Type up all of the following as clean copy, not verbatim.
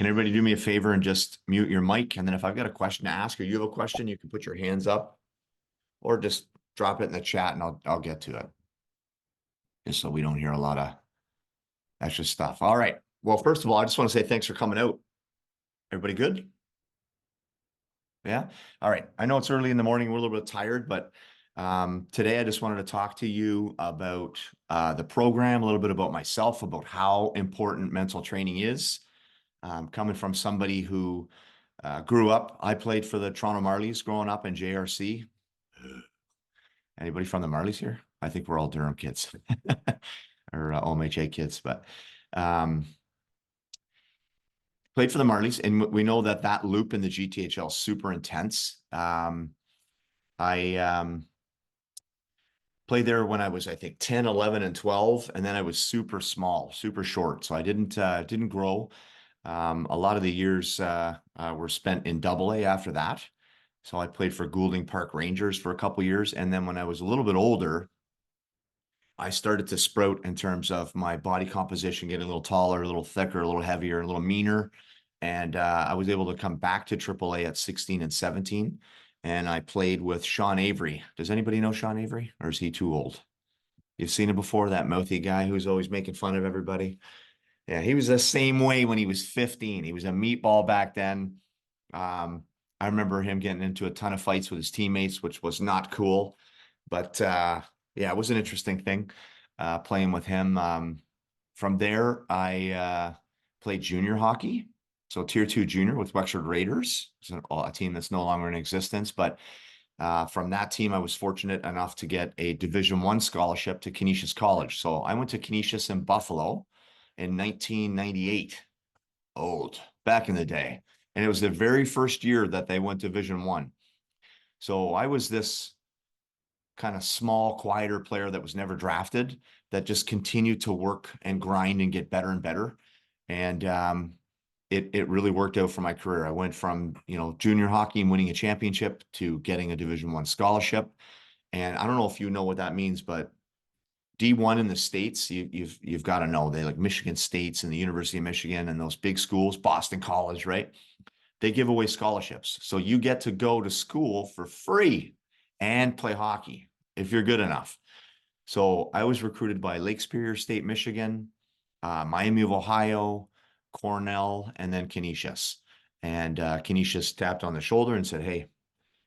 Can everybody do me a favor and just mute your mic? And then if I've got a question to ask or you have a question, you can put your hands up or just drop it in the chat and I'll get to it. Just so we don't hear a lot of extra stuff. All right. Well, first of all, I just want to say thanks for coming out. Everybody good? Yeah. All right. I know it's early in the morning. We're a little bit tired, but today I just wanted to talk to you about the program, a little bit about myself, about how important mental training is. Coming from somebody who grew up, I played for the Toronto Marlies growing up in JRC. Anybody from the Marlies here? I think we're all Durham kids or OMHA kids, but played for the Marlies, and we know that loop in the GTHL is super intense. I played there when I was, I think, 10, 11, and 12, and then I was super small, super short, so I didn't grow. A lot of the years were spent in AA after that. So I played for Goulding Park Rangers for a couple years, and then when I was a little bit older, I started to sprout in terms of my body composition, getting a little taller, a little thicker, a little heavier, a little meaner. And I was able to come back to AAA at 16 and 17. And I played with Sean Avery. Does anybody know Sean Avery? Or is he too old? You've seen him before, that mouthy guy who's always making fun of everybody. Yeah, he was the same way when he was 15. He was a meatball back then. I remember him getting into a ton of fights with his teammates, which was not cool. But yeah, it was an interesting thing playing with him. From there, I played junior hockey. So Tier 2 junior with Wexford Raiders. It's a team that's no longer in existence. But from that team, I was fortunate enough to get a Division I scholarship to Canisius College. So I went to Canisius in Buffalo in 1998. Old, back in the day. And it was the very first year that they went Division I. So I was this kind of small, quieter player that was never drafted, that just continued to work and grind and get better and better. And it really worked out for my career. I went from, junior hockey and winning a championship to getting a Division I scholarship. And I don't know if you know what that means, but D1 in the States, you've got to know, they like Michigan State's and the University of Michigan and those big schools, Boston College, right? They give away scholarships. So you get to go to school for free and play hockey if you're good enough. So I was recruited by Lake Superior State, Michigan, Miami of Ohio, Cornell, and then Canisius. And Canisius tapped on the shoulder and said, hey,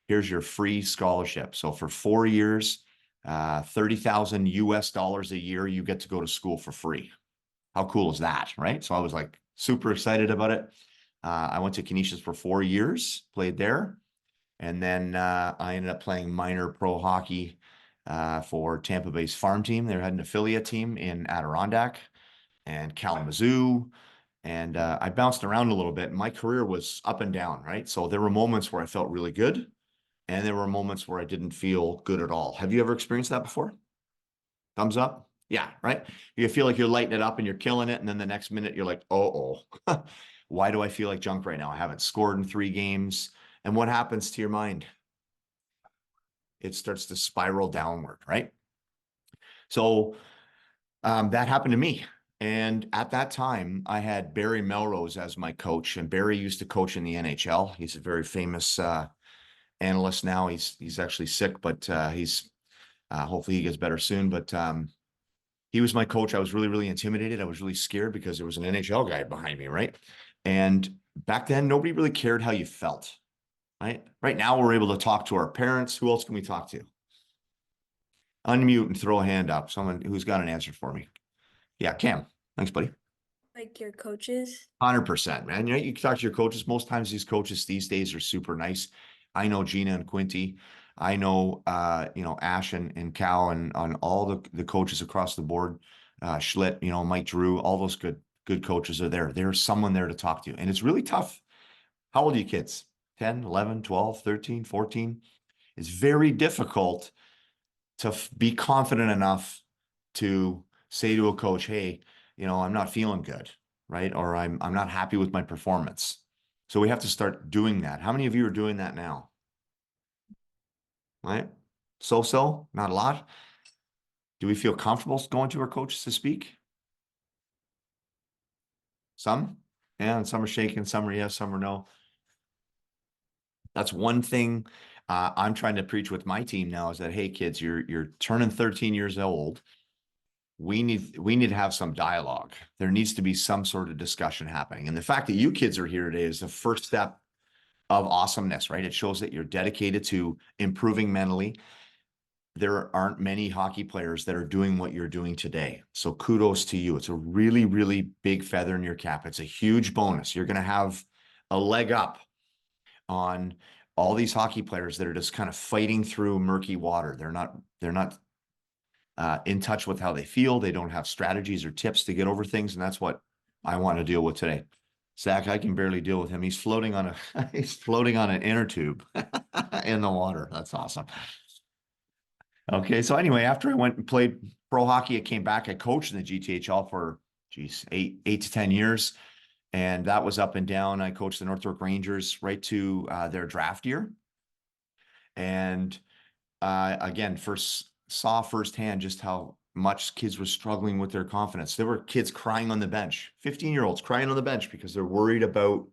here's your free scholarship. So for 4 years, $30,000 US a year, you get to go to school for free. How cool is that, right? So I was like super excited about it. I went to Canisius for 4 years, played there. And then I ended up playing minor pro hockey for Tampa Bay's farm team. They had an affiliate team in Adirondack and Kalamazoo. And I bounced around a little bit. My career was up and down, right? So there were moments where I felt really good. And there were moments where I didn't feel good at all. Have you ever experienced that before? Thumbs up? Yeah, right? You feel like you're lighting it up and you're killing it. And then the next minute you're like, oh, why do I feel like junk right now? I haven't scored in 3 games. And what happens to your mind? It starts to spiral downward, right? So that happened to me. And at that time, I had Barry Melrose as my coach. And Barry used to coach in the NHL. He's a very famous analyst now. He's actually sick, but he's hopefully he gets better soon. But he was my coach. I was really, really intimidated. I was really scared because there was an NHL guy behind me, right? And back then, nobody really cared how you felt, right? Right now, we're able to talk to our parents. Who else can we talk to? Unmute and throw a hand up. Someone who's got an answer for me. Yeah, Cam. Thanks, buddy. Like your coaches? 100%, man. You can talk to your coaches. Most times these coaches these days are super nice. I know Gina and Quinty. I know, Ash and Cal and on all the coaches across the board. Schlitt, Mike Drew, all those good coaches are there. There's someone there to talk to. And it's really tough. How old are you kids? 10, 11, 12, 13, 14? It's very difficult to be confident enough to say to a coach, hey, I'm not feeling good, right? Or I'm not happy with my performance. So we have to start doing that. How many of you are doing that now? Right? So, not a lot. Do we feel comfortable going to our coaches to speak? Some? Yeah, and some are shaking, some are yes, some are no. That's one thing I'm trying to preach with my team now is that, hey, kids, you're turning 13 years old. We need to have some dialogue. There needs to be some sort of discussion happening. And the fact that you kids are here today is the first step of awesomeness, right? It shows that you're dedicated to improving mentally. There aren't many hockey players that are doing what you're doing today. So kudos to you. It's a really, really big feather in your cap. It's a huge bonus. You're going to have a leg up on all these hockey players that are just kind of fighting through murky water. They're not in touch with how they feel. They don't have strategies or tips to get over things. And that's what I want to deal with today. Zach, I can barely deal with him. He's floating on he's floating on an inner tube in the water. That's awesome. Okay. So anyway, after I went and played pro hockey, I came back. I coached in the GTHL for, geez, eight to 10 years. And that was up and down. I coached the Northbrook Rangers right to their draft year. And again, saw firsthand just how much kids were struggling with their confidence. There were kids crying on the bench, 15-year-olds crying on the bench because they're worried about,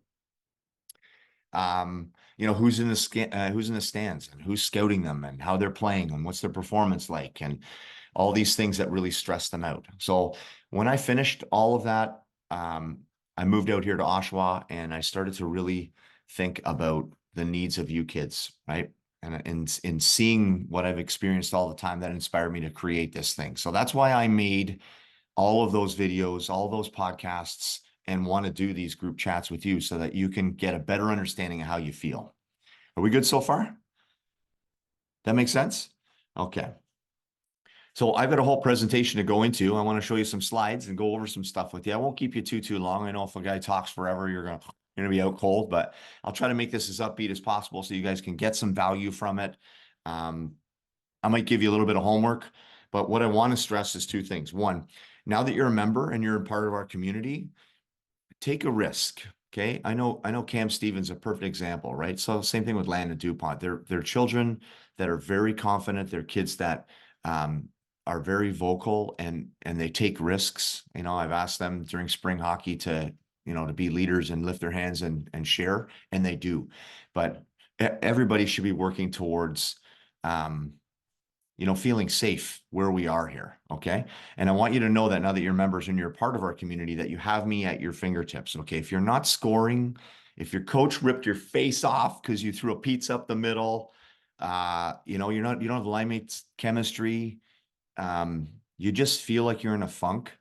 who's in the stands and who's scouting them and how they're playing and what's their performance like and all these things that really stress them out. So when I finished all of that, I moved out here to Oshawa and I started to really think about the needs of you kids, right? And in seeing what I've experienced all the time, that inspired me to create this thing. So that's why I made all of those videos, all those podcasts, and want to do these group chats with you so that you can get a better understanding of how you feel. Are we good so far? That makes sense? Okay. So I've got a whole presentation to go into. I want to show you some slides and go over some stuff with you. I won't keep you too long. I know if a guy talks forever, you're gonna be out cold, but I'll try to make this as upbeat as possible so you guys can get some value from it. I might give you a little bit of homework, but what I want to stress is two things. One, now that you're a member and you're a part of our community, take a risk. Okay. I know Cam Stevens, a perfect example, right? So same thing with Landon DuPont. They're children that are very confident. They're kids that are very vocal and they take risks. I've asked them during spring hockey to be leaders and lift their hands and share, and they do. But everybody should be working towards feeling safe where we are here. Okay. And I want you to know that now that you're members and you're part of our community, that you have me at your fingertips. Okay. If you're not scoring, if your coach ripped your face off because you threw a pizza up the middle, you don't have line mates chemistry, you just feel like you're in a funk,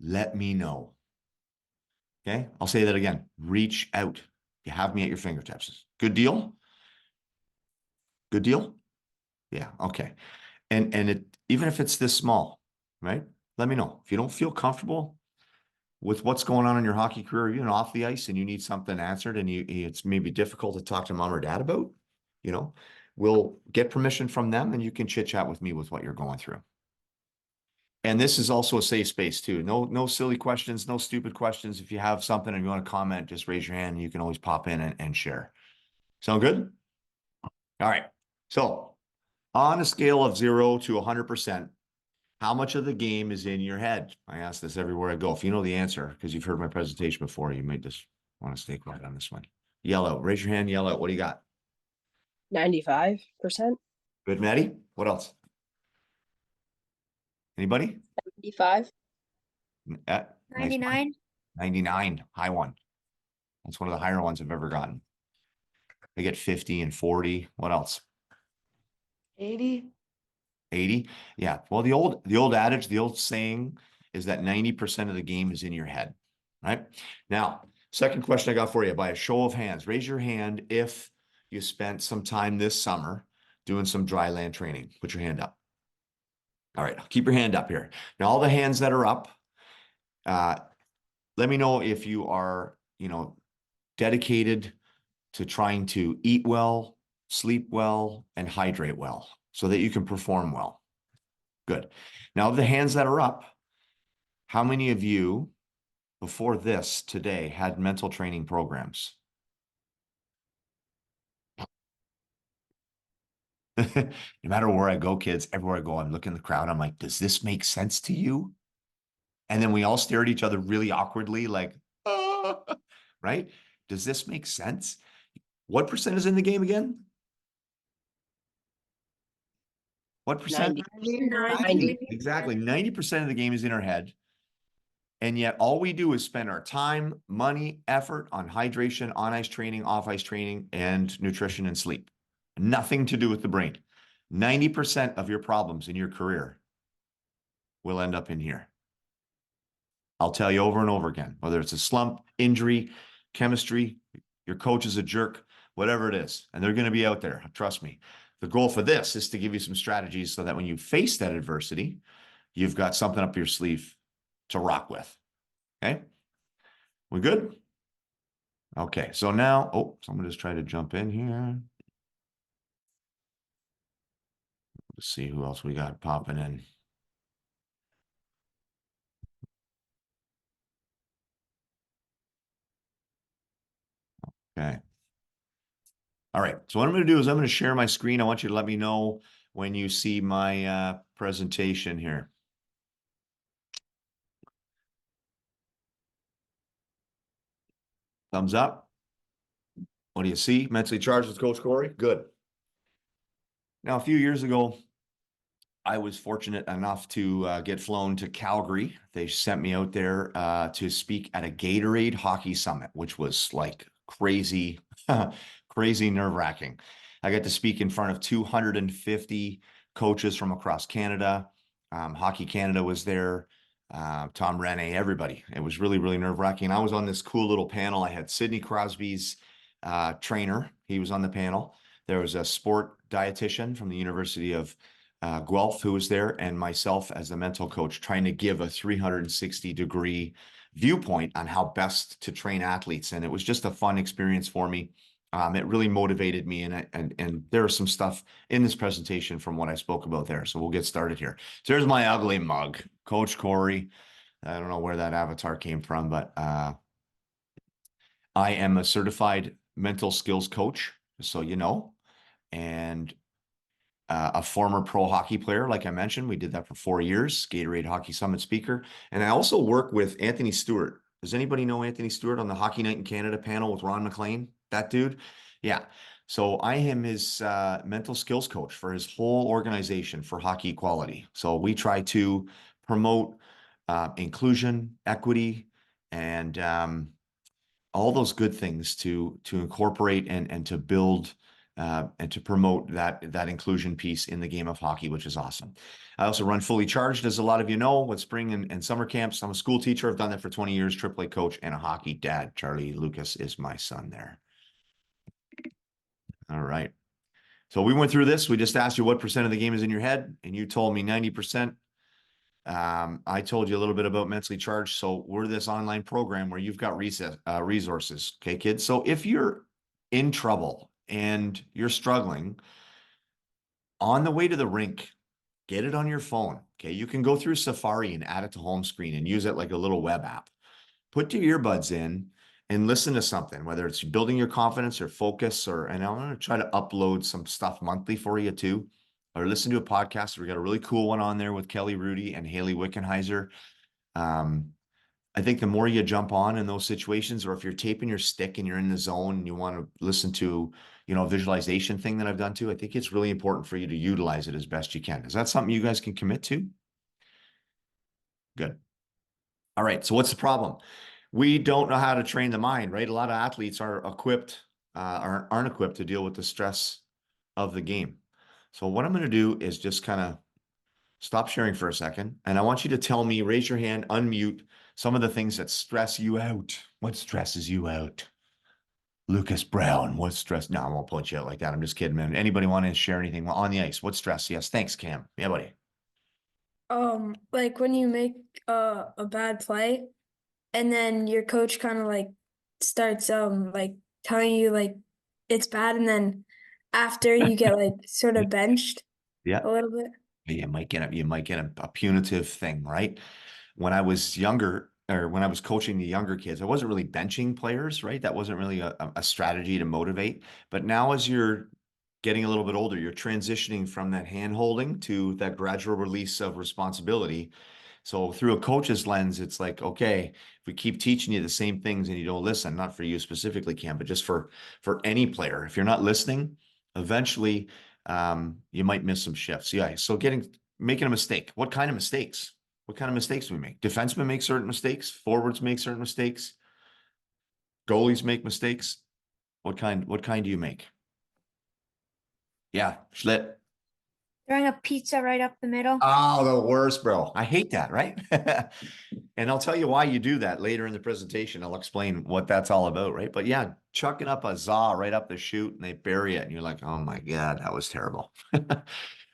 let me know. Okay. I'll say that again. Reach out. You have me at your fingertips. Good deal? Good deal? Yeah. Okay. And even if it's this small, right? Let me know. If you don't feel comfortable with what's going on in your hockey career, even off the ice, and you need something answered, and it's maybe difficult to talk to mom or dad about, we'll get permission from them, and you can chit chat with me with what you're going through. And this is also a safe space too. No silly questions, no stupid questions. If you have something and you want to comment, just raise your hand and you can always pop in and share. Sound good? All right. So on a scale of 0 to 100%, how much of the game is in your head? I ask this everywhere I go. If you know the answer, because you've heard my presentation before, you might just want to stay quiet on this one. Yell out, raise your hand, yell out. What do you got? 95%. Good, Maddie. What else? Anybody? 75. Nice. 99. 99, high one. That's one of the higher ones I've ever gotten. I get 50 and 40. What else? 80. 80. Yeah. Well, the old adage, the old saying is that 90% of the game is in your head, right? Now, second question I got for you, by a show of hands, raise your hand if you spent some time this summer doing some dry land training. Put your hand up. All right. Keep your hand up here. Now, all the hands that are up, let me know if you are, dedicated to trying to eat well, sleep well, and hydrate well so that you can perform well. Good. Now, of the hands that are up, how many of you before this today had mental training programs? No matter where I go, kids, everywhere I go, I'm looking at the crowd. I'm like, does this make sense to you? And then we all stare at each other really awkwardly, like, right? Does this make sense? What percent is in the game again? What percent? 90. Exactly. 90% of the game is in our head. And yet all we do is spend our time, money, effort on hydration, on ice training, off ice training, and nutrition and sleep. Nothing to do with the brain. 90% of your problems in your career will end up in here. I'll tell you over and over again, whether it's a slump, injury, chemistry, your coach is a jerk, whatever it is, and they're going to be out there. Trust me. The goal for this is to give you some strategies so that when you face that adversity, you've got something up your sleeve to rock with. Okay. We good? Okay. So now, oh, someone just tried to jump in here. Let's see who else we got popping in. Okay. All right. So what I'm going to do is I'm going to share my screen. I want you to let me know when you see my presentation here. Thumbs up. What do you see? Mentally Charged with Coach Corey? Good. Now, a few years ago, I was fortunate enough to get flown to Calgary. They sent me out there to speak at a Gatorade Hockey Summit, which was like crazy, crazy nerve-wracking. I got to speak in front of 250 coaches from across Canada. Hockey Canada was there. Tom Rene, everybody. It was really, really nerve-wracking. I was on this cool little panel. I had Sidney Crosby's trainer. He was on the panel. There was a sport dietitian from the University of Guelph, who was there, and myself as the mental coach, trying to give a 360-degree viewpoint on how best to train athletes. And it was just a fun experience for me. It really motivated me, and there was some stuff in this presentation from what I spoke about there. So we'll get started here. So there's my ugly mug, Coach Corey. I don't know where that avatar came from, but I am a certified mental skills coach, so you know, and a former pro hockey player, like I mentioned. We did that for 4 years, Gatorade Hockey Summit speaker. And I also work with Anthony Stewart. Does anybody know Anthony Stewart on the Hockey Night in Canada panel with Ron McLean? That dude? Yeah. So I am his mental skills coach for his whole organization for hockey equality. So we try to promote inclusion, equity, and all those good things to incorporate and to build and to promote that inclusion piece in the game of hockey, which is awesome. I also run Fully Charged, as a lot of you know, with spring and summer camps. I'm a school teacher. I've done that for 20 years, AAA coach, and a hockey dad. Charlie Lucas is my son there. All right. So we went through this. We just asked you what percent of the game is in your head, and you told me 90%. I told you a little bit about Mentally Charged. So we're this online program where you've got resources. Okay, kids. So if you're in trouble and you're struggling, on the way to the rink, get it on your phone. Okay, you can go through Safari and add it to home screen and use it like a little web app. Put your earbuds in and listen to something, whether it's building your confidence or focus, and I'm going to try to upload some stuff monthly for you too, or listen to a podcast. We got a really cool one on there with Kelly Rudy and Haley Wickenheiser. I think the more you jump on in those situations, or if you're taping your stick and you're in the zone and you want to listen to, a visualization thing that I've done too, I think it's really important for you to utilize it as best you can. Is that something you guys can commit to? Good. All right. So what's the problem? We don't know how to train the mind, right? A lot of athletes aren't equipped to deal with the stress of the game. So what I'm going to do is just kind of stop sharing for a second. And I want you to tell me, raise your hand, unmute some of the things that stress you out. What stresses you out? Lucas Brown, what stress? No, I won't point you out like that. I'm just kidding, man. Anybody want to share anything on the ice? What stress? Yes. Thanks, Cam. Yeah, buddy. Like when you make a bad play and then your coach kind of like starts like telling you like it's bad, and then after you get like sort of benched Yeah. a little bit. You might get a punitive thing, right? When I was younger, or when I was coaching the younger kids, I wasn't really benching players, right? That wasn't really a strategy to motivate. But now, as you're getting a little bit older, you're transitioning from that hand holding to that gradual release of responsibility. So through a coach's lens, it's like, okay, if we keep teaching you the same things and you don't listen, not for you specifically, Cam, but just for any player, if you're not listening, eventually you might miss some shifts. Yeah. So making a mistake. What kind of mistakes? What kind of mistakes do we make? Defensemen make certain mistakes. Forwards make certain mistakes. Goalies make mistakes. What kind do you make? Yeah, Schlitt. Throwing a pizza right up the middle. Oh, the worst, bro. I hate that, right? And I'll tell you why you do that later in the presentation. I'll explain what that's all about, right? But yeah, chucking up a za right up the chute and they bury it, and you're like, oh my God, that was terrible.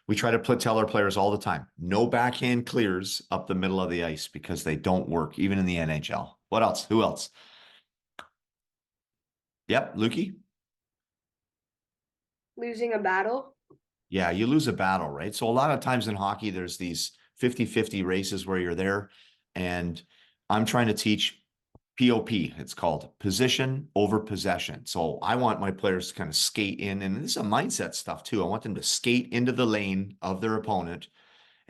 We try to tell our players all the time, no backhand clears up the middle of the ice because they don't work, even in the NHL. What else? Who else? Yep, Lukey. Losing a battle. Yeah, you lose a battle, right? So a lot of times in hockey, there's these 50-50 races where you're there. And I'm trying to teach POP, it's called position over possession. So I want my players to kind of skate in, and this is a mindset stuff too. I want them to skate into the lane of their opponent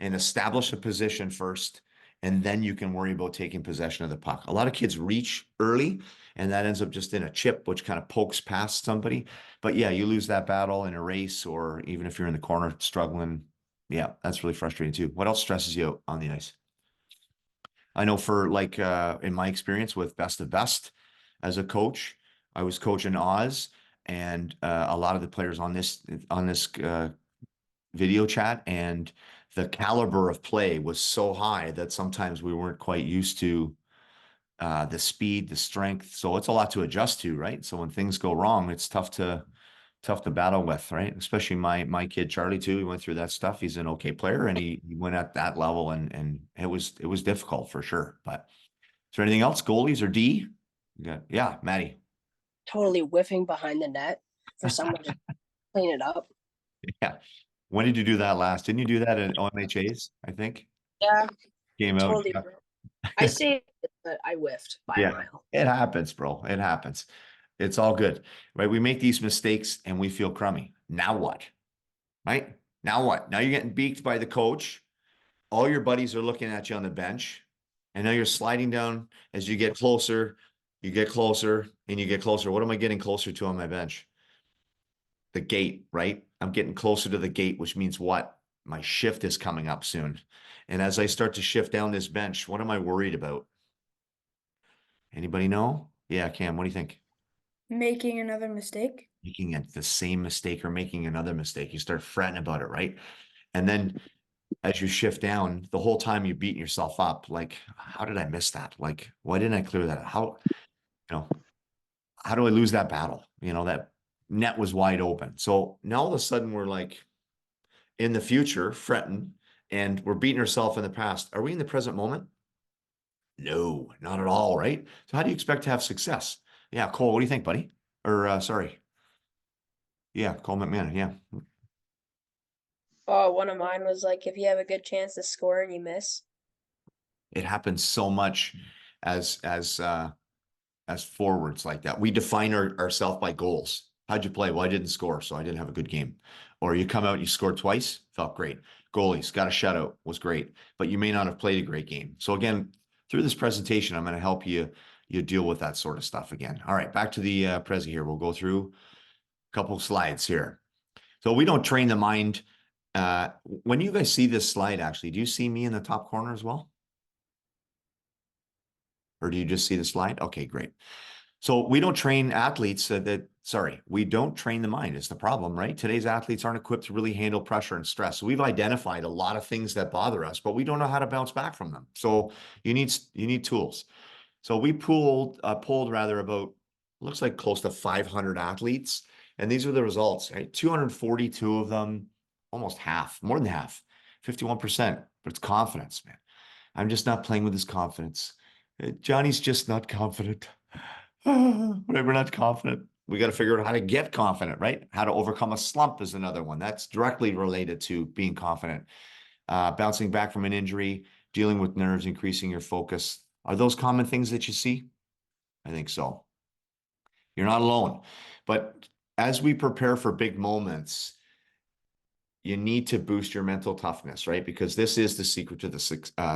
and establish a position first, and then you can worry about taking possession of the puck. A lot of kids reach early, and that ends up just in a chip, which kind of pokes past somebody. But yeah, you lose that battle in a race, or even if you're in the corner struggling. Yeah, that's really frustrating too. What else stresses you out on the ice? I know for like in my experience with Best of Best as a coach, I was coaching Oz, and a lot of the players on this video chat, and the caliber of play was so high that sometimes we weren't quite used to the speed, the strength. So it's a lot to adjust to, right? So when things go wrong, it's tough to battle with, right? Especially my kid Charlie too. He went through that stuff. He's an okay player, and he went at that level, and it was difficult for sure. But is there anything else? Goalies or D? Yeah, Maddie. Totally whiffing behind the net for someone to clean it up. Yeah. When did you do that last? Didn't you do that at OMHAs? I think. Yeah, Game out. totally. Yeah. I say that I whiffed by a mile. It happens, bro. It happens. It's all good, right? We make these mistakes and we feel crummy. Now what? Right? Now what? Now you're getting beaked by the coach. All your buddies are looking at you on the bench. And now you're sliding down as you get closer, and you get closer. What am I getting closer to on my bench? The gate, right? I'm getting closer to the gate, which means what? My shift is coming up soon. And as I start to shift down this bench, what am I worried about? Anybody know? Yeah, Cam, what do you think? Making another mistake. Making the same mistake or making another mistake. You start fretting about it, right? And then as you shift down, the whole time you're beating yourself up, like, how did I miss that? Like, why didn't I clear that? How do I lose that battle? That net was wide open. So now all of a sudden we're like in the future fretting, and we're beating ourselves in the past. Are we in the present moment? No, not at all, right? So how do you expect to have success? Yeah, Cole, what do you think, buddy? Or sorry. Yeah, Cole McMahon, yeah. Oh, one of mine was like, if you have a good chance to score and you miss. It happens so much as forwards like that. We define ourselves by goals. How'd you play? Well, I didn't score, so I didn't have a good game. Or you come out and you scored twice, felt great. Goalies got a shutout, was great, but you may not have played a great game. So again, through this presentation, I'm going to help you deal with that sort of stuff again. All right, back to the Prezi here. We'll go through a couple slides here. So we don't train the mind. When you guys see this slide, actually, do you see me in the top corner as well? Or do you just see the slide? Okay, great. So we don't train athletes we don't train the mind is the problem, right? Today's athletes aren't equipped to really handle pressure and stress. So we've identified a lot of things that bother us, but we don't know how to bounce back from them. So you need tools. So we polled rather about, looks like close to 500 athletes. And these are the results, right? 242 of them, almost half, more than half, 51%, but it's confidence, man. I'm just not playing with his confidence. Johnny's just not confident. We're not confident. We got to figure out how to get confident, right? How to overcome a slump is another one. That's directly related to being confident. Bouncing back from an injury, dealing with nerves, increasing your focus. Are those common things that you see? I think so. You're not alone. But as we prepare for big moments, you need to boost your mental toughness, right? Because this is the secret to the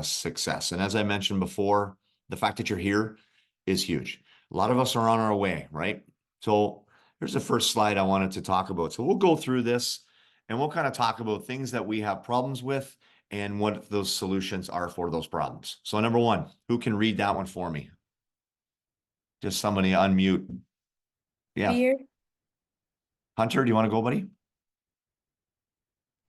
success. And as I mentioned before, the fact that you're here is huge. A lot of us are on our way, right? So here's the first slide I wanted to talk about. So we'll go through this and we'll kind of talk about things that we have problems with and what those solutions are for those problems. So number one, who can read that one for me? Just somebody unmute. Yeah. Fear. Hunter, do you want to go, buddy?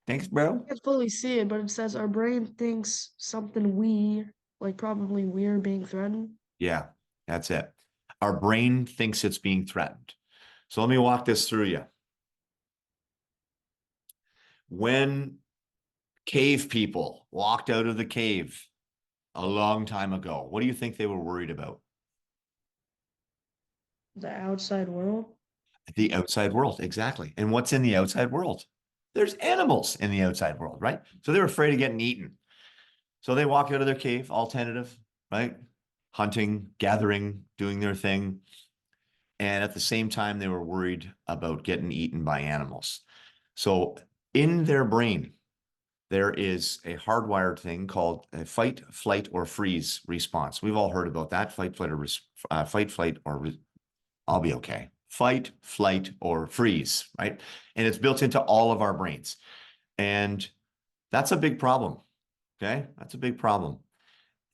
Thanks, bro. I can't fully see it, but it says our brain thinks something like probably we're being threatened. Yeah, that's it. Our brain thinks it's being threatened. So let me walk this through you. When cave people walked out of the cave a long time ago, what do you think they were worried about? The outside world. The outside world, exactly. And what's in the outside world? There's animals in the outside world, right? So they're afraid of getting eaten. So they walk out of their cave, all tentative, right? Hunting, gathering, doing their thing. And at the same time, they were worried about getting eaten by animals. So in their brain, there is a hardwired thing called a fight, flight, or freeze response. We've all heard about that. Fight, flight, or I'll be okay. Fight, flight, or freeze, right? And it's built into all of our brains. And that's a big problem, okay? That's a big problem.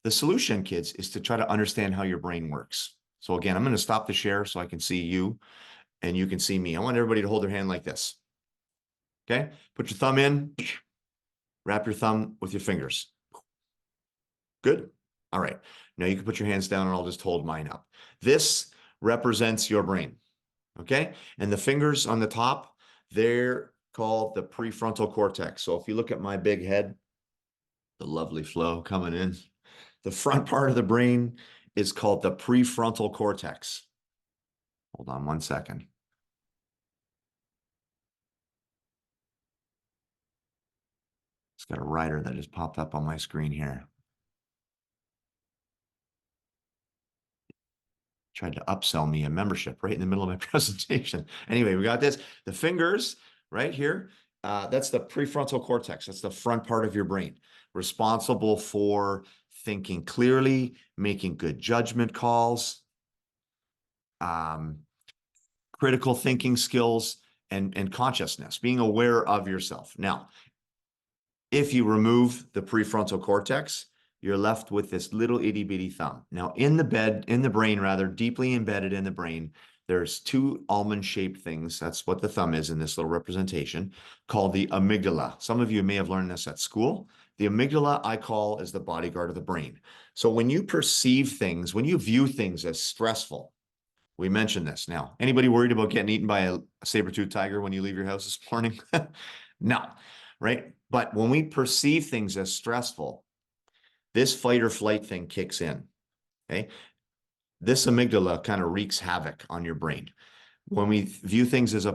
The solution, kids, is to try to understand how your brain works. So again, I'm going to stop the share so I can see you and you can see me. I want everybody to hold their hand like this, okay? Put your thumb in, wrap your thumb with your fingers. Good. All right. Now you can put your hands down and I'll just hold mine up. This represents your brain. Okay. And the fingers on the top, they're called the prefrontal cortex. So if you look at my big head, the lovely flow coming in, the front part of the brain is called the prefrontal cortex. Hold on one second. It's got a rider that just popped up on my screen here. Tried to upsell me a membership right in the middle of my presentation. Anyway, we got this. The fingers right here, that's the prefrontal cortex. That's the front part of your brain, responsible for thinking clearly, making good judgment calls, critical thinking skills, and consciousness, being aware of yourself. Now, if you remove the prefrontal cortex, you're left with this little itty bitty thumb. Now in the brain, deeply embedded in the brain, there's two almond shaped things. That's what the thumb is in this little representation called the amygdala. Some of you may have learned this at school. The amygdala I call is the bodyguard of the brain. So when you perceive things, when you view things as stressful, we mentioned this. Now, anybody worried about getting eaten by a saber-toothed tiger when you leave your house this morning? No, right? But when we perceive things as stressful, this fight or flight thing kicks in, okay? This amygdala kind of wreaks havoc on your brain. When we view things as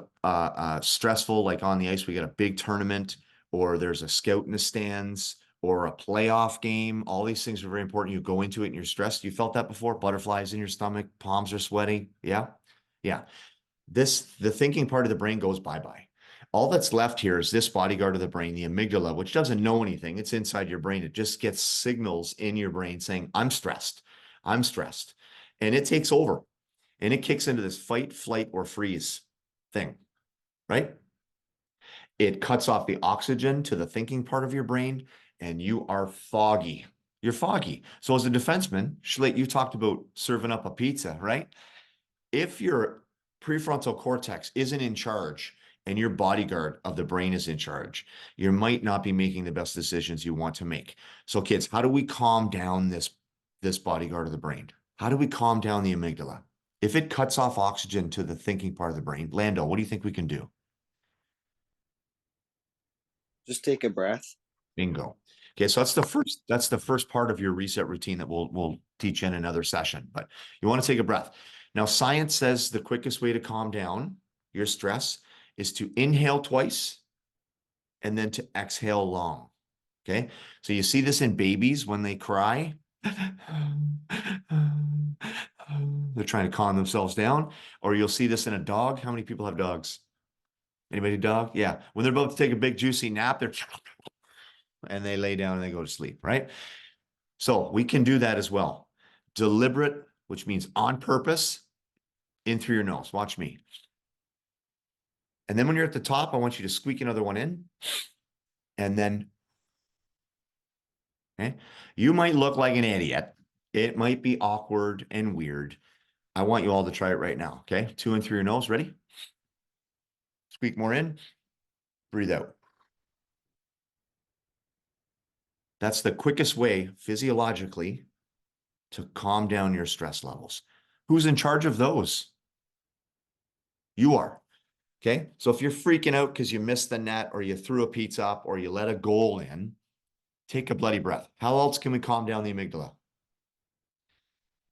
stressful, like on the ice, we got a big tournament, or there's a scout in the stands, or a playoff game, all these things are very important. You go into it and you're stressed. You felt that before? Butterflies in your stomach, palms are sweaty. Yeah. Yeah. The thinking part of the brain goes bye-bye. All that's left here is this bodyguard of the brain, the amygdala, which doesn't know anything. It's inside your brain. It just gets signals in your brain saying, I'm stressed. I'm stressed. And it takes over and it kicks into this fight, flight, or freeze thing, right? It cuts off the oxygen to the thinking part of your brain and you are foggy. You're foggy. So as a defenseman, Schlate, you talked about serving up a pizza, right? If your prefrontal cortex isn't in charge and your bodyguard of the brain is in charge, you might not be making the best decisions you want to make. So kids, how do we calm down this bodyguard of the brain? How do we calm down the amygdala? If it cuts off oxygen to the thinking part of the brain, Lando, what do you think we can do? Just take a breath. Bingo. Okay, so that's the first part of your reset routine that we'll teach in another session, but you want to take a breath. Now, science says the quickest way to calm down your stress is to inhale twice and then to exhale long. Okay, so you see this in babies when they cry. They're trying to calm themselves down, or you'll see this in a dog. How many people have dogs? Anybody dog? Yeah. When they're about to take a big juicy nap, they're and they lay down and they go to sleep, right? So we can do that as well. Deliberate, which means on purpose, in through your nose. Watch me. And then when you're at the top, I want you to squeak another one in. And then, okay, you might look like an idiot. It might be awkward and weird. I want you all to try it right now. Okay. 2 in through your nose. Ready? Squeak more in. Breathe out. That's the quickest way physiologically to calm down your stress levels. Who's in charge of those? You are. Okay. So if you're freaking out because you missed the net or you threw a pizza up or you let a goal in, take a bloody breath. How else can we calm down the amygdala?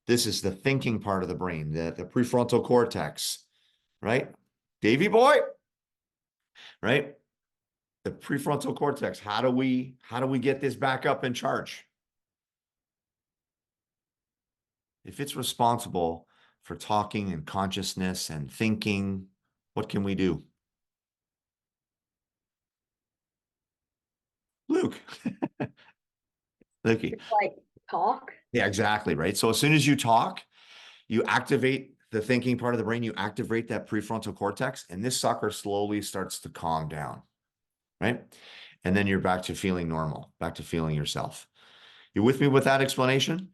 This is the thinking part of the brain, the prefrontal cortex, right? Davy boy, right? The prefrontal cortex. How do we get this back up in charge? If it's responsible for talking and consciousness and thinking, what can we do? Luke. Lukey. Like talk. Yeah, exactly. Right. So as soon as you talk, you activate the thinking part of the brain, you activate that prefrontal cortex, and this sucker slowly starts to calm down. Right. And then you're back to feeling normal, back to feeling yourself. You with me with that explanation?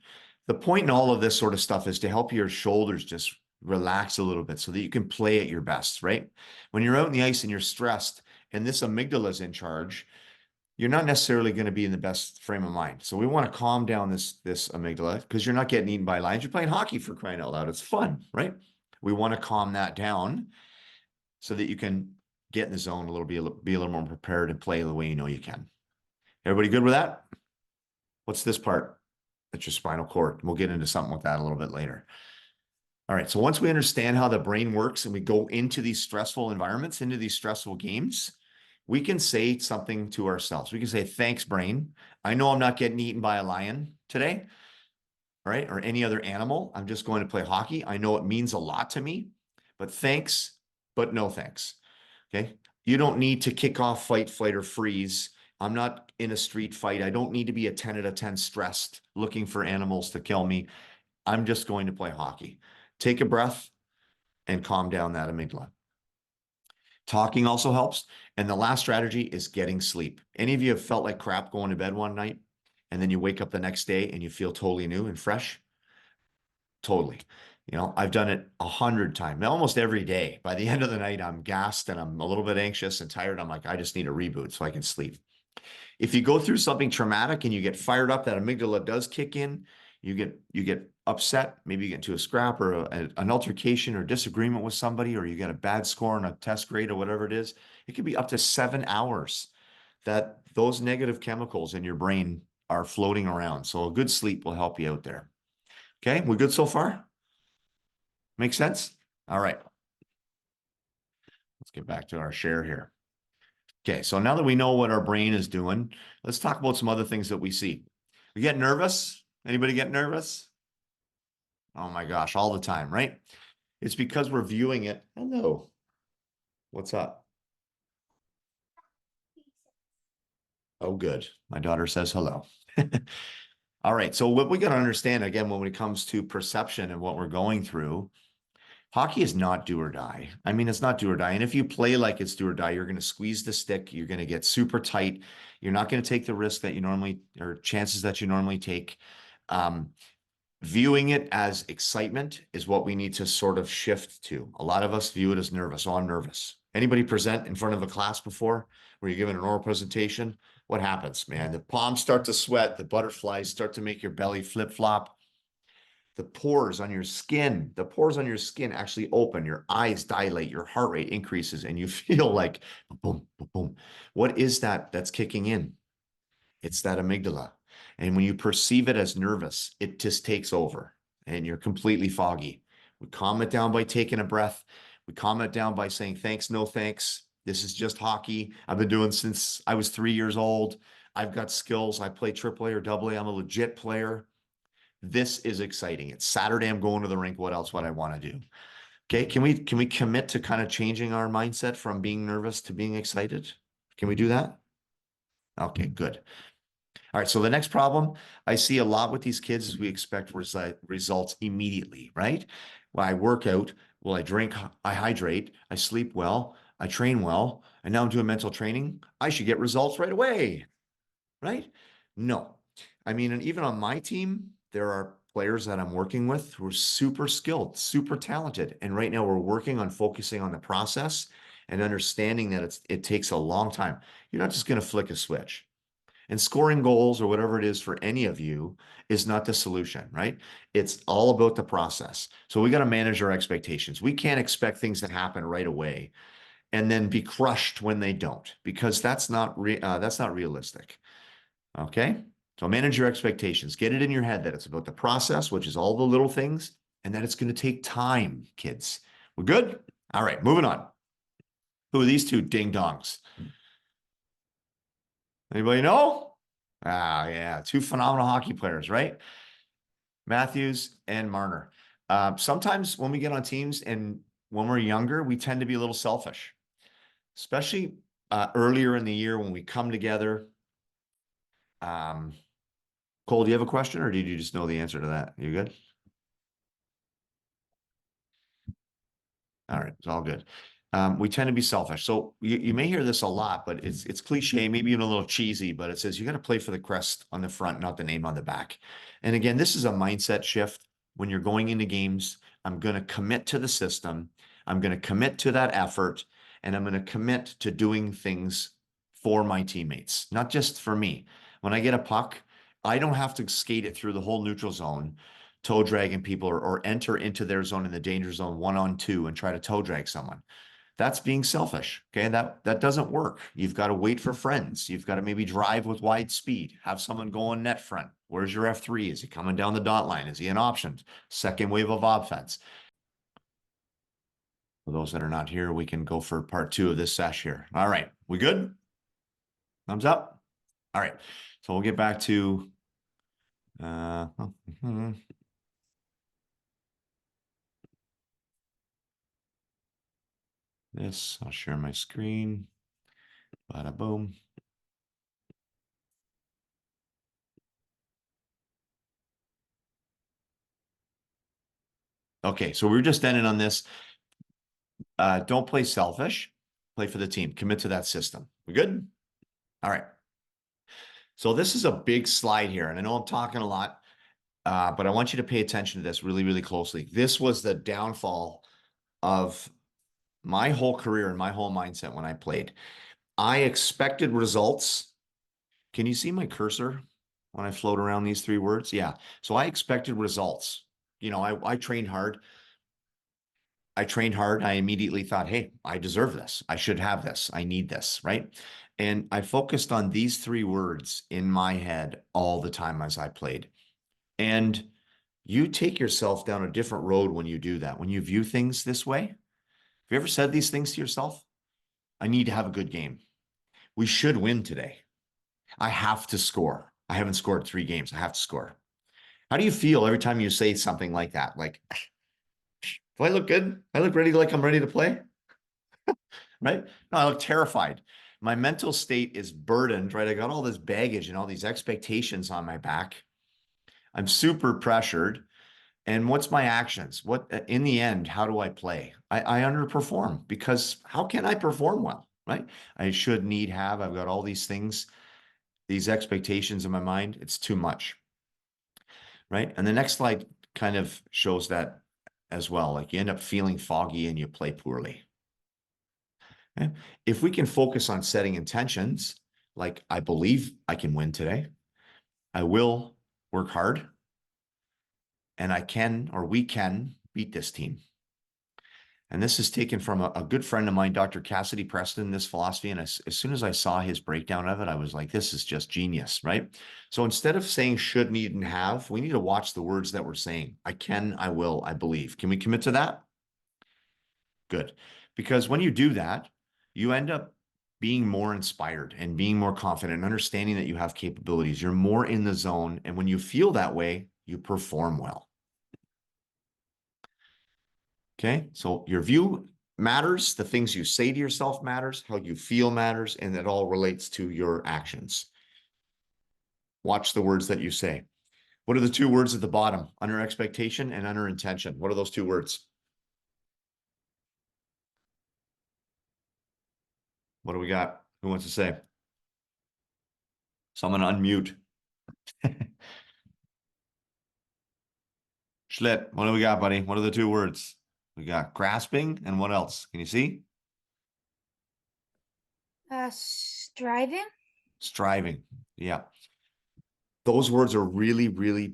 The point in all of this sort of stuff is to help your shoulders just relax a little bit so that you can play at your best, right? When you're out in the ice and you're stressed and this amygdala is in charge, you're not necessarily going to be in the best frame of mind. So we want to calm down this amygdala because you're not getting eaten by lions. You're playing hockey, for crying out loud. It's fun, right? We want to calm that down so that you can get in the zone a little, be a little more prepared and play the way you know you can. Everybody good with that? What's this part? That's your spinal cord. We'll get into something with that a little bit later. All right. So once we understand how the brain works and we go into these stressful environments, into these stressful games, we can say something to ourselves. We can say, thanks, brain. I know I'm not getting eaten by a lion today, right? Or any other animal. I'm just going to play hockey. I know it means a lot to me, but thanks, but no thanks. Okay. You don't need to kick off, fight, flight, or freeze. I'm not in a street fight. I don't need to be a 10 out of 10 stressed looking for animals to kill me. I'm just going to play hockey. Take a breath and calm down that amygdala. Talking also helps. And the last strategy is getting sleep. Any of you have felt like crap going to bed one night and then you wake up the next day and you feel totally new and fresh? Totally. You know, I've done it 100 times, almost every day. By the end of the night, I'm gassed and I'm a little bit anxious and tired. I'm like, I just need a reboot so I can sleep. If you go through something traumatic and you get fired up, that amygdala does kick in. You get upset. Maybe you get into a scrap or an altercation or disagreement with somebody, or you get a bad score on a test grade or whatever it is. It could be up to 7 hours that those negative chemicals in your brain are floating around. So a good sleep will help you out there. Okay, we good so far? Make sense? All right. Let's get back to our share here. Okay, so now that we know what our brain is doing, let's talk about some other things that we see. We get nervous. Anybody get nervous? Oh my gosh, all the time, right? It's because we're viewing it. Hello. What's up? Oh, good. My daughter says hello. All right, so what we got to understand, again, when it comes to perception and what we're going through, hockey is not do or die. I mean, it's not do or die. And if you play like it's do or die, you're going to squeeze the stick. You're going to get super tight. You're not going to take the risk that you normally, or chances that you normally take. Viewing it as excitement is what we need to sort of shift to. A lot of us view it as nervous. Oh, I'm nervous. Anybody present in front of a class before where you're giving an oral presentation? What happens, man? The palms start to sweat. The butterflies start to make your belly flip-flop. The pores on your skin actually open. Your eyes dilate. Your heart rate increases and you feel like boom, boom, boom. What is that that's kicking in? It's that amygdala. And when you perceive it as nervous, it just takes over and you're completely foggy. We calm it down by taking a breath. We calm it down by saying, thanks, no thanks. This is just hockey. I've been doing since I was 3 years old. I've got skills. I play AAA or AA. I'm a legit player. This is exciting. It's Saturday. I'm going to the rink. What else would I want to do? Okay, can we commit to kind of changing our mindset from being nervous to being excited? Can we do that? Okay, good. All right, so the next problem I see a lot with these kids is we expect results immediately, right? Well, I work out, well, I drink, I hydrate, I sleep well, I train well, and now I'm doing mental training. I should get results right away, right? No. I mean, and even on my team, there are players that I'm working with who are super skilled, super talented. And right now we're working on focusing on the process and understanding that it takes a long time. You're not just going to flick a switch. And scoring goals or whatever it is for any of you is not the solution, right? It's all about the process. So we got to manage our expectations. We can't expect things to happen right away and then be crushed when they don't, because that's not realistic. Okay? So manage your expectations. Get it in your head that it's about the process, which is all the little things, and that it's going to take time, kids. We're good? All right, moving on. Who are these two ding dongs? Anybody know? Ah, yeah, two phenomenal hockey players, right? Matthews and Marner. Sometimes when we get on teams and when we're younger, we tend to be a little selfish, especially earlier in the year when we come together. Cole, do you have a question or did you just know the answer to that? You good? All right, it's all good. We tend to be selfish. So you may hear this a lot, but it's cliche, maybe even a little cheesy, but it says you got to play for the crest on the front, not the name on the back. And again, this is a mindset shift. When you're going into games, I'm going to commit to the system. I'm going to commit to that effort, and I'm going to commit to doing things for my teammates, not just for me. When I get a puck, I don't have to skate it through the whole neutral zone, toe dragging people or enter into their zone in the danger zone 1-on-2 and try to toe drag someone. That's being selfish. Okay. That doesn't work. You've got to wait for friends. You've got to maybe drive with wide speed, have someone go on net front. Where's your F3? Is he coming down the dot line? Is he an option? Second wave of offense. For those that are not here, we can go for part 2 of this sesh here. All right. We good? Thumbs up. All right. So we'll get back to, this. I'll share my screen. Bada boom. Okay, so we're just ending on this. Don't play selfish. Play for the team. Commit to that system. We good? All right. So this is a big slide here, and I know I'm talking a lot, but I want you to pay attention to this really, really closely. This was the downfall of my whole career and my whole mindset when I played. I expected results. Can you see my cursor when I float around these 3 words? Yeah. So I expected results. You know, I trained hard. I immediately thought, hey, I deserve this. I should have this. I need this, right? And I focused on these 3 words in my head all the time as I played. And you take yourself down a different road when you do that, when you view things this way. Have you ever said these things to yourself? I need to have a good game. We should win today. I have to score. I haven't scored 3 games. I have to score. How do you feel every time you say something like that? Like, do I look good? I look ready, like I'm ready to play? Right? No, I look terrified. My mental state is burdened, right? I got all this baggage and all these expectations on my back. I'm super pressured. And what's my actions? What, in the end, how do I play? I underperform, because how can I perform well, right? I should, need, have. I've got all these things, these expectations in my mind. It's too much, right? And the next slide kind of shows that as well. Like you end up feeling foggy and you play poorly. Okay? If we can focus on setting intentions, like I believe I can win today, I will work hard, and I can, or we can, beat this team. And this is taken from a good friend of mine, Dr. Cassidy Preston, this philosophy. And as soon as I saw his breakdown of it, I was like, this is just genius, right? So instead of saying should, need, and have, we need to watch the words that we're saying. I can, I will, I believe. Can we commit to that? Good. Because when you do that, you end up being more inspired and being more confident and understanding that you have capabilities. You're more in the zone. And when you feel that way, you perform well. Okay, so your view matters, the things you say to yourself matters, how you feel matters, and it all relates to your actions. Watch the words that you say. What are the two words at the bottom? Under expectation and under intention. What are those two words? What do we got? Who wants to say? Someone unmute. Schlitt, what do we got, buddy? What are the two words? We got grasping and what else? Can you see? Striving. Striving. Yeah. Those words are really, really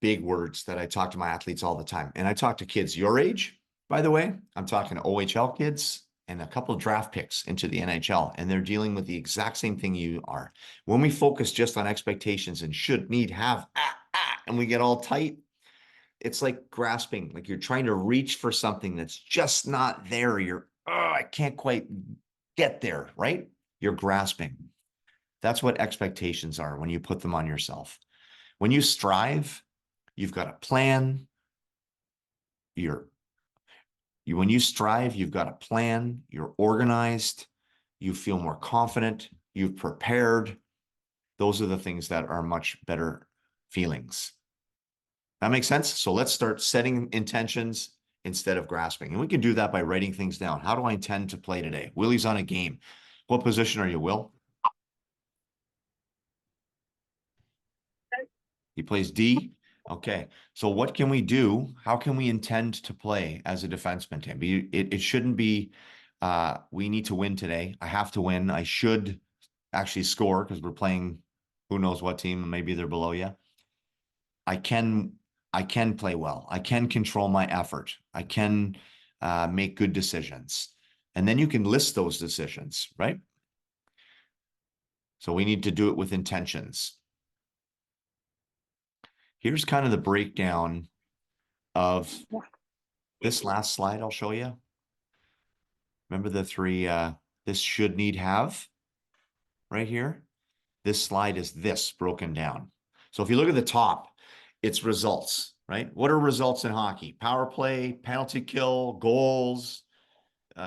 big words that I talk to my athletes all the time. And I talk to kids your age, by the way. I'm talking to OHL kids and a couple of draft picks into the NHL, and they're dealing with the exact same thing you are. When we focus just on expectations and should, need, have, and we get all tight, it's like grasping, like you're trying to reach for something that's just not there. You're, I can't quite get there, right? You're grasping. That's what expectations are when you put them on yourself. When you strive, you've got a plan. When you strive, you've got a plan. You're organized. You feel more confident. You've prepared. Those are the things that are much better feelings. That makes sense? So let's start setting intentions instead of grasping. And we can do that by writing things down. How do I intend to play today? Willie's on a game. What position are you, Will? He plays D. Okay. So what can we do? How can we intend to play as a defenseman, Tim? It shouldn't be, we need to win today. I have to win. I should actually score because we're playing who knows what team. Maybe they're below you. I can play well. I can control my effort. I can make good decisions. And then you can list those decisions, right? So we need to do it with intentions. Here's kind of the breakdown of this last slide I'll show you. Remember the three, this should, need, have right here? This slide is this broken down. So if you look at the top, it's results, right? What are results in hockey? Power play, penalty kill, goals,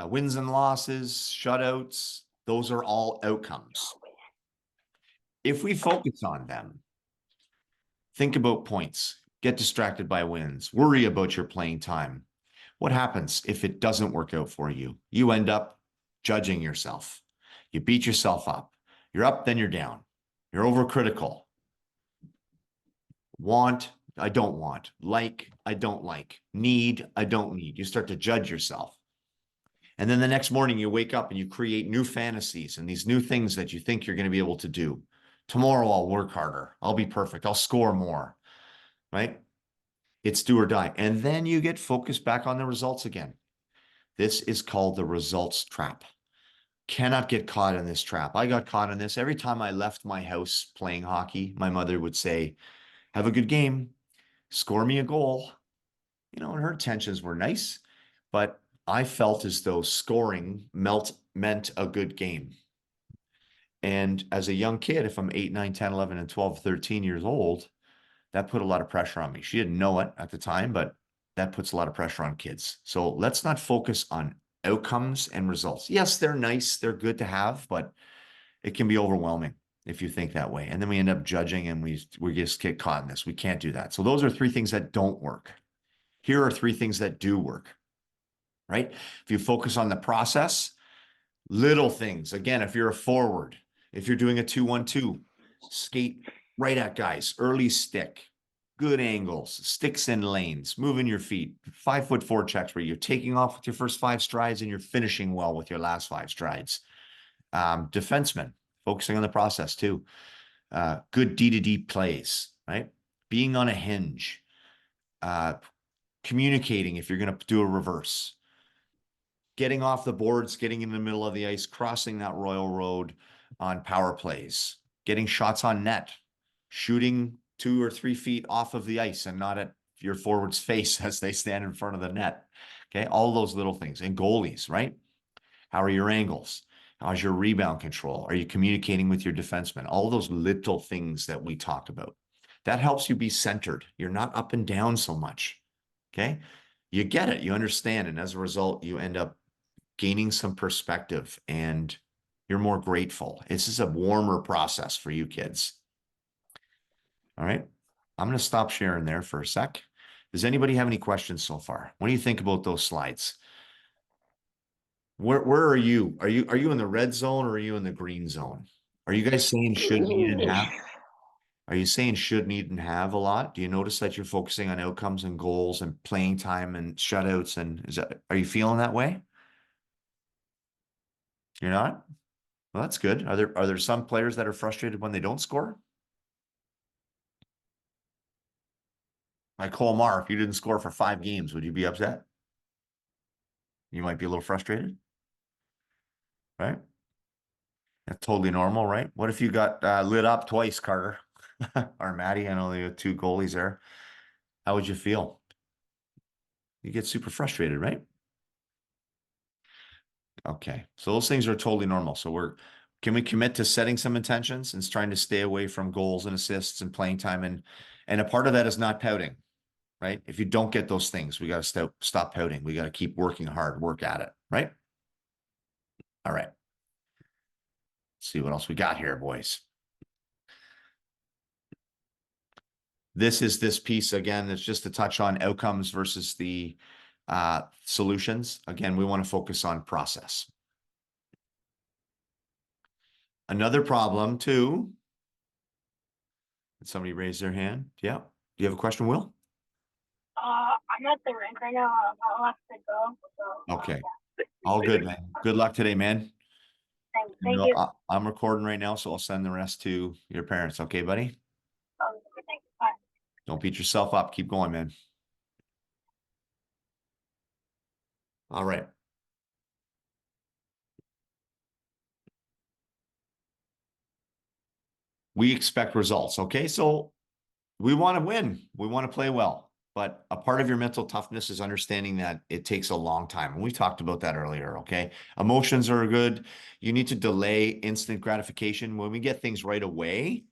wins and losses, shutouts. Those are all outcomes. If we focus on them, think about points, get distracted by wins, worry about your playing time. What happens if it doesn't work out for you? You end up judging yourself. You beat yourself up. You're up, then you're down. You're overcritical. Want, I don't want. Like, I don't like. Need, I don't need. You start to judge yourself. And then the next morning you wake up and you create new fantasies and these new things that you think you're going to be able to do. Tomorrow I'll work harder. I'll be perfect. I'll score more, right? It's do or die. And then you get focused back on the results again. This is called the results trap. Cannot get caught in this trap. I got caught in this. Every time I left my house playing hockey, my mother would say, have a good game, score me a goal. You know, and her intentions were nice, but I felt as though scoring meant a good game. And as a young kid, if I'm 8, 9, 10, 11, and 12, 13 years old, that put a lot of pressure on me. She didn't know it at the time, but that puts a lot of pressure on kids. So let's not focus on outcomes and results. Yes, they're nice. They're good to have, but it can be overwhelming if you think that way. And then we end up judging and we just get caught in this. We can't do that. So those are 3 things that don't work. Here are 3 things that do work, right? If you focus on the process, little things. Again, if you're a forward, if you're doing a 2-1-2, skate right at guys, early stick, good angles, sticks in lanes, moving your feet, 5-foot forechecks where you're taking off with your first 5 strides and you're finishing well with your last 5 strides. Defensemen, focusing on the process too. Good D-to-D plays, right? Being on a hinge, communicating if you're going to do a reverse, getting off the boards, getting in the middle of the ice, crossing that royal road on power plays, getting shots on net, shooting 2 or 3 feet off of the ice and not at your forward's face as they stand in front of the net. Okay. All those little things. And goalies, right? How are your angles? How's your rebound control? Are you communicating with your defenseman? All those little things that we talk about. That helps you be centered. You're not up and down so much. Okay. you get it, you understand. And as a result, you end up gaining some perspective and you're more grateful. This is a warmer process for you kids. All right. I'm going to stop sharing there for a sec. Does anybody have any questions so far? What do you think about those slides? Where are you? Are you in the red zone or are you in the green zone? Are you guys saying should, need, and have? Are you saying should, need, and have a lot? Do you notice that you're focusing on outcomes and goals and playing time and shutouts? And are you feeling that way? You're not? Well, that's good. Are there some players that are frustrated when they don't score? Like Cole Mar, if you didn't score for 5 games, would you be upset? You might be a little frustrated, right? That's totally normal, right? What if you got lit up twice, Carter or Maddie? I know the 2 goalies there. How would you feel? You get super frustrated, right? Okay, so those things are totally normal. So can we commit to setting some intentions and trying to stay away from goals and assists and playing time, and a part of that is not pouting, right? If you don't get those things, we got to stop pouting. We got to keep working hard, work at it, right? All right. Let's see what else we got here, boys. This is this piece again. It's just to touch on outcomes versus the solutions. Again, we want to focus on process. Another problem too. Did somebody raise their hand? Yeah. Do you have a question, Will? I'm at the rink right now. I'll have to go. So, Okay. yeah. All good, man. Good luck today, man. Thank you. I'm recording right now, so I'll send the rest to your parents. Okay, buddy? Thanks. Bye. Don't beat yourself up. Keep going, man. All right. We expect results. Okay, so we want to win. We want to play well. But a part of your mental toughness is understanding that it takes a long time. And we talked about that earlier, okay? Emotions are good. You need to delay instant gratification. When we get things right away,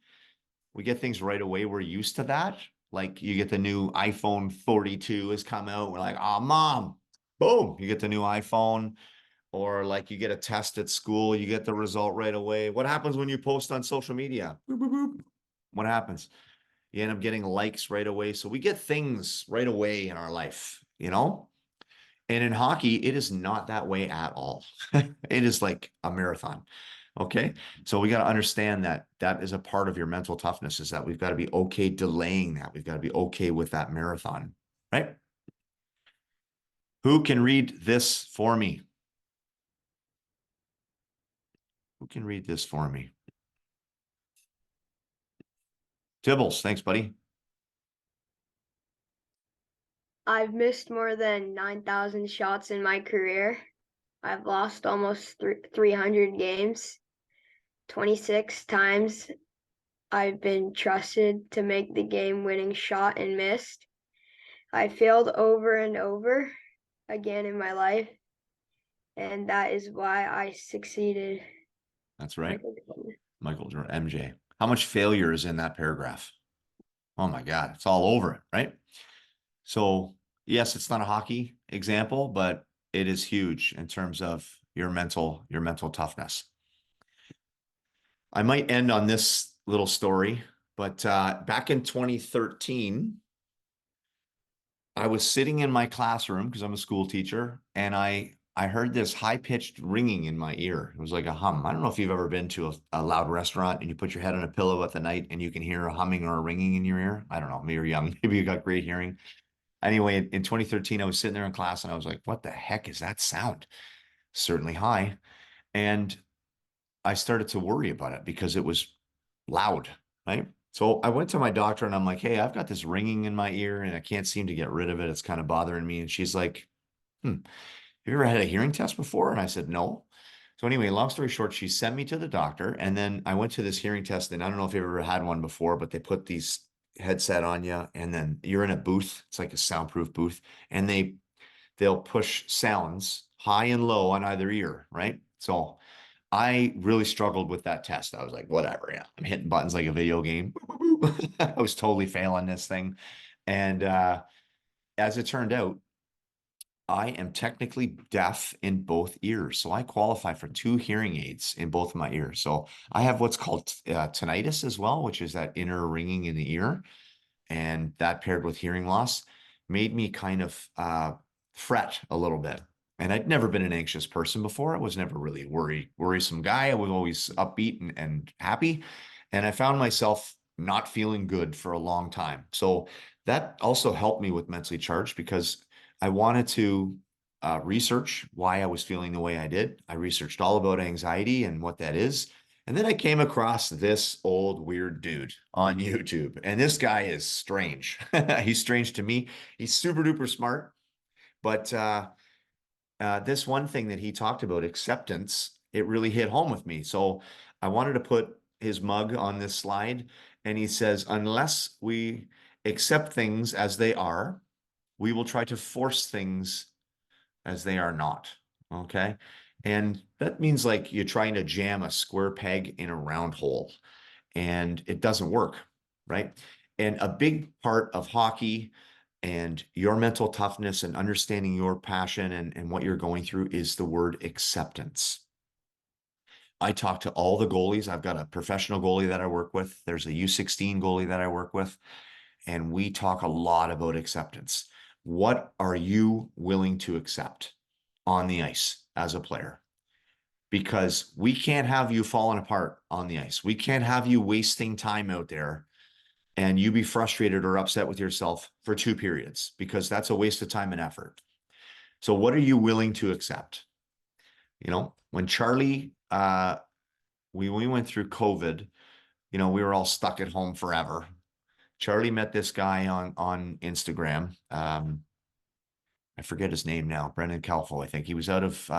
we're used to that. Like you get the new iPhone 42 has come out. We're like, oh, mom, boom, you get the new iPhone. Or like you get a test at school, you get the result right away. What happens when you post on social media? Boop, boop, boop. What happens? You end up getting likes right away. So we get things right away in our life, you know? And in hockey, it is not that way at all. It is like a marathon. Okay. So we got to understand that that is a part of your mental toughness, is that we've got to be okay delaying that. We've got to be okay with that marathon, right? Who can read this for me? Who can read this for me? Tibbles, thanks, buddy. I've missed more than 9,000 shots in my career. I've lost almost 300 games. 26 times I've been trusted to make the game-winning shot and missed. I failed over and over again in my life, and that is why I succeeded. That's right. Michael Jordan, MJ. How much failure is in that paragraph? Oh my God, it's all over it, right? So yes, it's not a hockey example, but it is huge in terms of your mental toughness. I might end on this little story, but back in 2013, I was sitting in my classroom because I'm a school teacher, and I heard this high-pitched ringing in my ear. It was like a hum. I don't know if you've ever been to a loud restaurant and you put your head on a pillow at the night and you can hear a humming or a ringing in your ear. I don't know. Maybe you're young. Maybe you got great hearing. Anyway, in 2013, I was sitting there in class and I was like, what the heck is that sound? Certainly high. And I started to worry about it because it was loud, right? So I went to my doctor and I'm like, hey, I've got this ringing in my ear and I can't seem to get rid of it. It's kind of bothering me. And she's like, have you ever had a hearing test before? And I said, no. So anyway, long story short, she sent me to the doctor. And then I went to this hearing test. And I don't know if you've ever had one before, but they put these headset on you and then you're in a booth. It's like a soundproof booth. And they'll push sounds high and low on either ear, right? So I really struggled with that test. I was like, whatever, yeah, I'm hitting buttons like a video game. I was totally failing this thing. And as it turned out, I am technically deaf in both ears. So I qualify for 2 hearing aids in both of my ears. So I have what's called tinnitus as well, which is that inner ringing in the ear. And that paired with hearing loss made me kind of fret a little bit. And I'd never been an anxious person before. I was never really worrisome guy. I was always upbeat and happy. And I found myself not feeling good for a long time. So that also helped me with Mentally Charged because I wanted to research why I was feeling the way I did. I researched all about anxiety and what that is. And then I came across this old weird dude on YouTube. And this guy is strange. He's strange to me. He's super duper smart. But this one thing that he talked about, acceptance, it really hit home with me. So I wanted to put his mug on this slide. And he says, unless we accept things as they are, we will try to force things as they are not. Okay. And that means like you're trying to jam a square peg in a round hole and it doesn't work. Right. And a big part of hockey and your mental toughness and understanding your passion and what you're going through is the word acceptance. I talk to all the goalies. I've got a professional goalie that I work with. There's a U16 goalie that I work with. And we talk a lot about acceptance. What are you willing to accept on the ice as a player? Because we can't have you falling apart on the ice. We can't have you wasting time out there and you be frustrated or upset with yourself for 2 periods because that's a waste of time and effort. So what are you willing to accept? You know, when Charlie, we went through COVID, you know, we were all stuck at home forever. Charlie met this guy on Instagram. I forget his name now. Brendan Calfo, I think. He was out of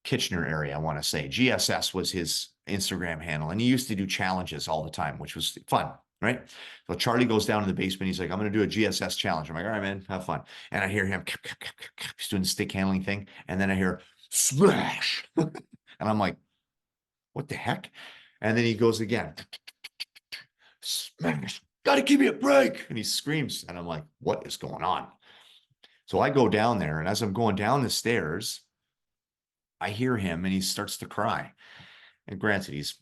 Kitchener area, I want to say. GSS was his Instagram handle. And he used to do challenges all the time, which was fun, right? So Charlie goes down to the basement. He's like, I'm going to do a GSS challenge. I'm like, all right, man, have fun. And I hear him, he's doing the stick handling thing. And then I hear smash. And I'm like, what the heck? And then he goes again, smash. Gotta give me a break. And he screams. And I'm like, what is going on? So I go down there. And as I'm going down the stairs, I hear him and he starts to cry. And granted, he's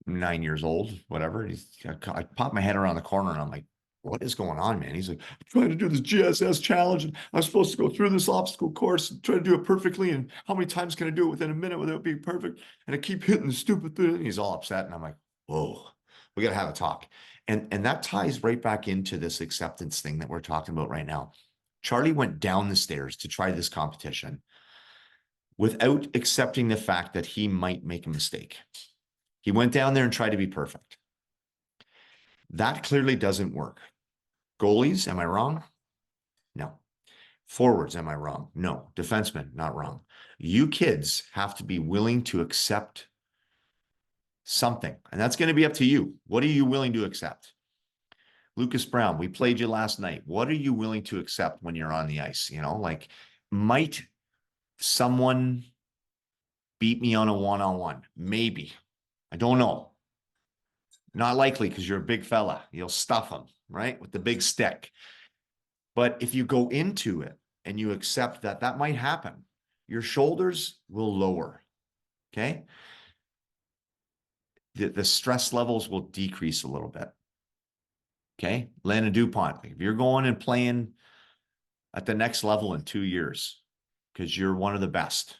9 years old, whatever. I pop my head around the corner and I'm like, what is going on, man? He's like, I'm trying to do this GSS challenge. And I'm supposed to go through this obstacle course and try to do it perfectly. And how many times can I do it within a minute without being perfect? And I keep hitting the stupid thing. And he's all upset. And I'm like, whoa, we got to have a talk. And that ties right back into this acceptance thing that we're talking about right now. Charlie went down the stairs to try this competition without accepting the fact that he might make a mistake. He went down there and tried to be perfect. That clearly doesn't work. Goalies, am I wrong? No. Forwards, am I wrong? No. Defensemen, not wrong. You kids have to be willing to accept something, and that's going to be up to you. What are you willing to accept? Lucas Brown, we played you last night. What are you willing to accept when you're on the ice? You know, like, might someone beat me on a one-on-one? Maybe. I don't know. Not likely because you're a big fella. You'll stuff him, right? With the big stick. But if you go into it and you accept that that might happen, your shoulders will lower. Okay. The stress levels will decrease a little bit. Okay. Landon DuPont, if you're going and playing at the next level in 2 years, because you're one of the best,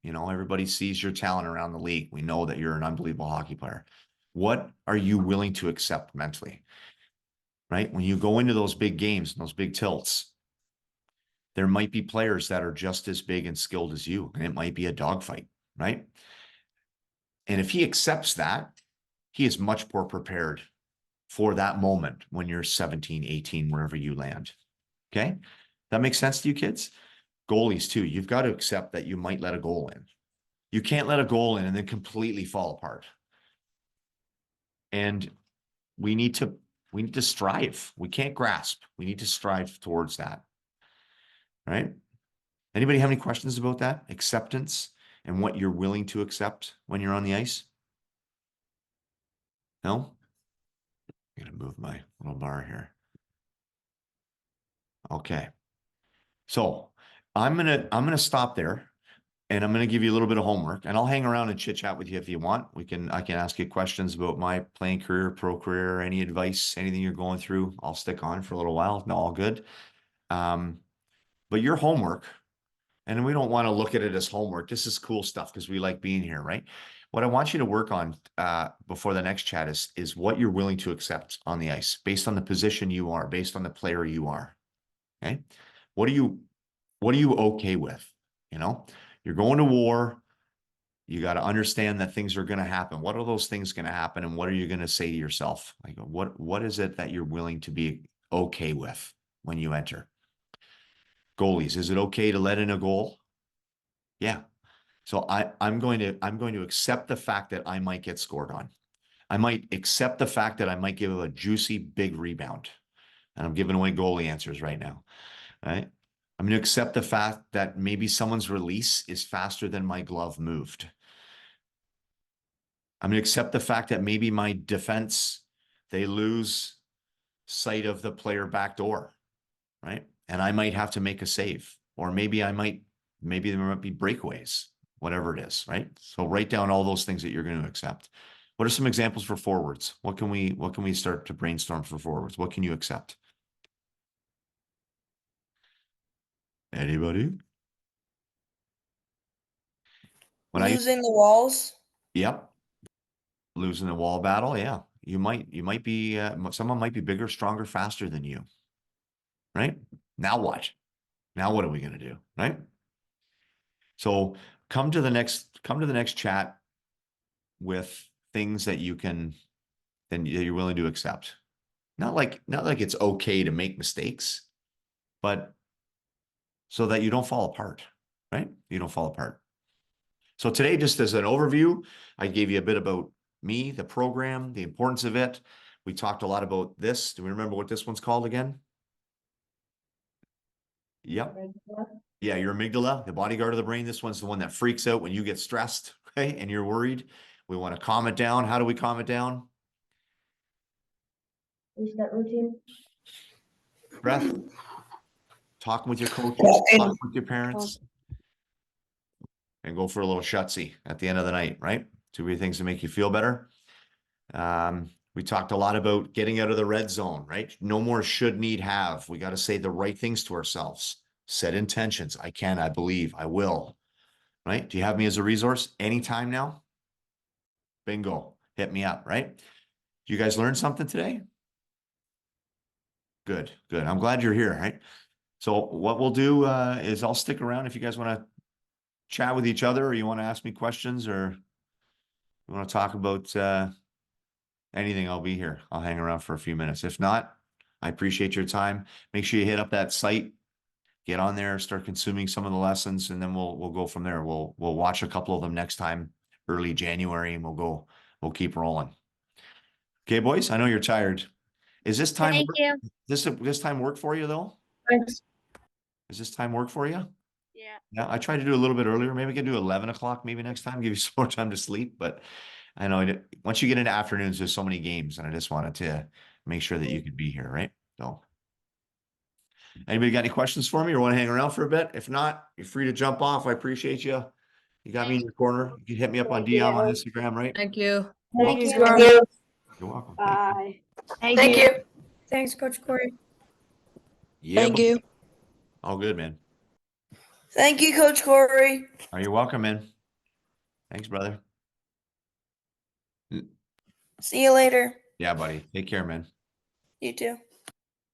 you know, everybody sees your talent around the league. We know that you're an unbelievable hockey player. What are you willing to accept mentally? Right? When you go into those big games and those big tilts, there might be players that are just as big and skilled as you, and it might be a dogfight, right? And if he accepts that, he is much more prepared for that moment when you're 17, 18, wherever you land. Okay? That makes sense to you kids? Goalies too. You've got to accept that you might let a goal in. You can't let a goal in and then completely fall apart. And we need to strive. We can't grasp. We need to strive towards that. Right? Anybody have any questions about that? Acceptance and what you're willing to accept when you're on the ice? No? I'm going to move my little bar here. Okay. So I'm gonna stop there, and I'm gonna give you a little bit of homework, and I'll hang around and chit chat with you if you want. I can ask you questions about my playing career, pro career, any advice, anything you're going through. I'll stick on for a little while. No, all good. But your homework, and we don't want to look at it as homework. This is cool stuff because we like being here, right? What I want you to work on before the next chat is what you're willing to accept on the ice based on the position you are, based on the player you are. Okay. What are you okay with? You know, you're going to war. You got to understand that things are going to happen. What are those things going to happen? And what are you going to say to yourself? Like, what is it that you're willing to be okay with when you enter? Goalies, is it okay to let in a goal? Yeah. So I'm going to accept the fact that I might get scored on. I might accept the fact that I might give a juicy big rebound. And I'm giving away goalie answers right now. Right? I'm going to accept the fact that maybe someone's release is faster than my glove moved. I'm going to accept the fact that maybe my defense, they lose sight of the player back door, right? And I might have to make a save, or maybe there might be breakaways, whatever it is, right? So write down all those things that you're going to accept. What are some examples for forwards? What can we start to brainstorm for forwards? What can you accept? Anybody? Losing the walls. Yep. Losing the wall battle. Yeah. You might be, someone might be bigger, stronger, faster than you. Right? Now what? Now what are we going to do? Right? So come to the next chat with things that you're willing to accept. Not like it's okay to make mistakes, but so that you don't fall apart, right? You don't fall apart. So today, just as an overview, I gave you a bit about me, the program, the importance of it. We talked a lot about this. Do we remember what this one's called again? Yep. Yeah, your amygdala, the bodyguard of the brain. This one's the one that freaks out when you get stressed, okay, and you're worried. We want to calm it down. How do we calm it down? Reset routine. Breath. Talking with your coaches, talking with your parents, and go for a little shutsy at the end of the night, right? 2 things to make you feel better. We talked a lot about getting out of the red zone, right? No more should, need, have. We got to say the right things to ourselves. Set intentions. I can, I believe, I will, right? Do you have me as a resource anytime now? Bingo. Hit me up, right? You guys learn something today? Good, good. I'm glad you're here, right? So what we'll do is I'll stick around if you guys want to chat with each other, or you want to ask me questions, or you want to talk about anything. I'll be here. I'll hang around for a few minutes. If not, I appreciate your time. Make sure you hit up that site, get on there, start consuming some of the lessons, and then we'll go from there. We'll watch a couple of them next time, early January, and we'll keep rolling. Okay, boys, I know you're tired. Is this time Thank you. this time work for you though? Thanks. Does this time work for you? Yeah. Yeah, I tried to do a little bit earlier. Maybe we can do 11 o'clock maybe next time, give you some more time to sleep. But I know once you get into afternoons, there's so many games, and I just wanted to make sure that you could be here, right? So anybody got any questions for me or want to hang around for a bit? If not, you're free to jump off. I appreciate you. You got me in your corner. You can hit me up on DM on Instagram, right? Thank you. Thank you, Welcome. Scar. You're welcome. Bye. Thank you. Thanks, Coach Corey. Yeah, Thank you. all good, man. Thank you, Coach Corey. Are you welcome, man? Thanks, brother. See you later. Yeah, buddy. Take care, man. You too.